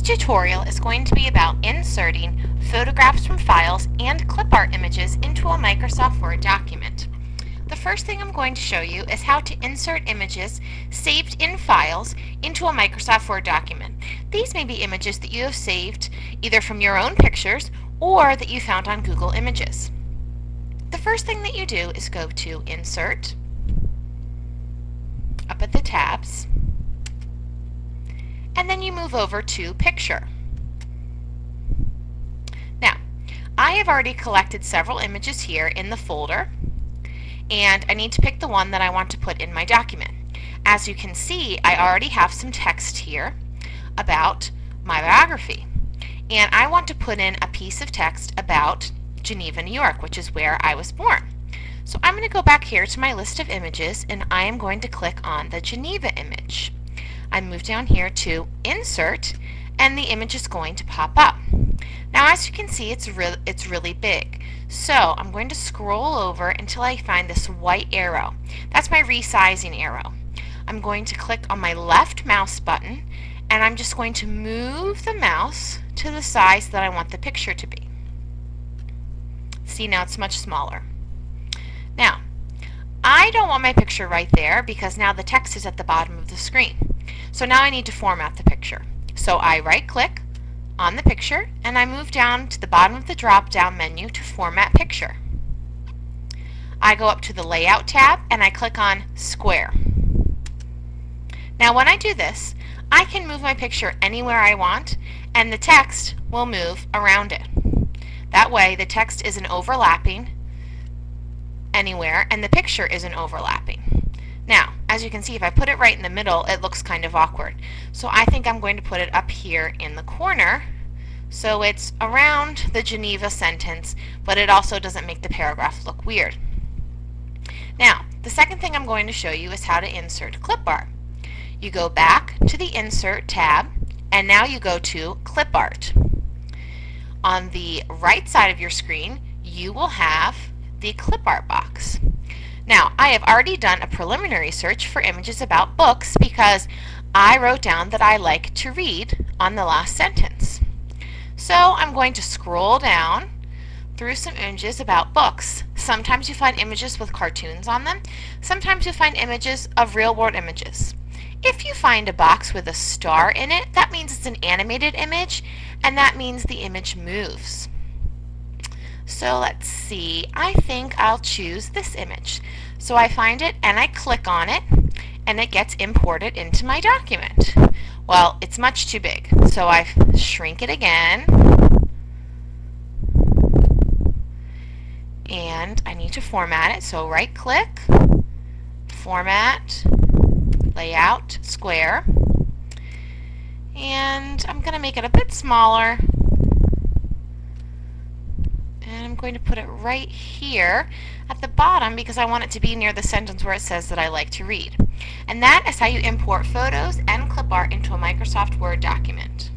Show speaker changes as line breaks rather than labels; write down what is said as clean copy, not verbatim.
tutorial is going to be about inserting photographs from files and clipart images into a Microsoft Word document. The first thing I'm going to show you is how to insert images saved in files into a Microsoft Word document. These may be images that you have saved either from your own pictures or that you found on Google Images. The first thing that you do is go to Insert, up at the tabs, and then you move over to Picture. Now, I have already collected several images here in the folder, and I need to pick the one that I want to put in my document. As you can see, I already have some text here about my biography, and I want to put in a piece of text about Geneva, New York, which is where I was born. So I'm going to go back here to my list of images, and I am going to click on the Geneva image. I move down here to Insert, and the image is going to pop up. Now, as you can see, it's really big. So I'm going to scroll over until I find this white arrow. That's my resizing arrow. I'm going to click on my left mouse button, and I'm just going to move the mouse to the size that I want the picture to be. See, now it's much smaller. Now, I don't want my picture right there because now the text is at the bottom of the screen. So now I need to format the picture. So I right-click on the picture and I move down to the bottom of the drop-down menu to Format Picture. I go up to the Layout tab and I click on Square. Now when I do this, I can move my picture anywhere I want and the text will move around it. That way the text isn't overlapping anywhere and the picture isn't overlapping. Now, as you can see, if I put it right in the middle, it looks kind of awkward. So I think I'm going to put it up here in the corner so it's around the Geneva sentence, but it also doesn't make the paragraph look weird. Now, the second thing I'm going to show you is how to insert Clipart. You go back to the Insert tab, and now you go to Clipart. On the right side of your screen, you will have the Clipart box. Now, I have already done a preliminary search for images about books because I wrote down that I like to read on the last sentence. So I'm going to scroll down through some images about books. Sometimes you find images with cartoons on them. Sometimes you find images of real-world images. If you find a box with a star in it, that means it's an animated image, and that means the image moves. So let's see, I think I'll choose this image. So I find it and I click on it and it gets imported into my document. Well, it's much too big, so I shrink it again and I need to format it. So right click, Format, Layout, Square, and I'm going to make it a bit smaller. And I'm going to put it right here at the bottom because I want it to be near the sentence where it says that I like to read. And that is how you import photos and clip art into a Microsoft Word document.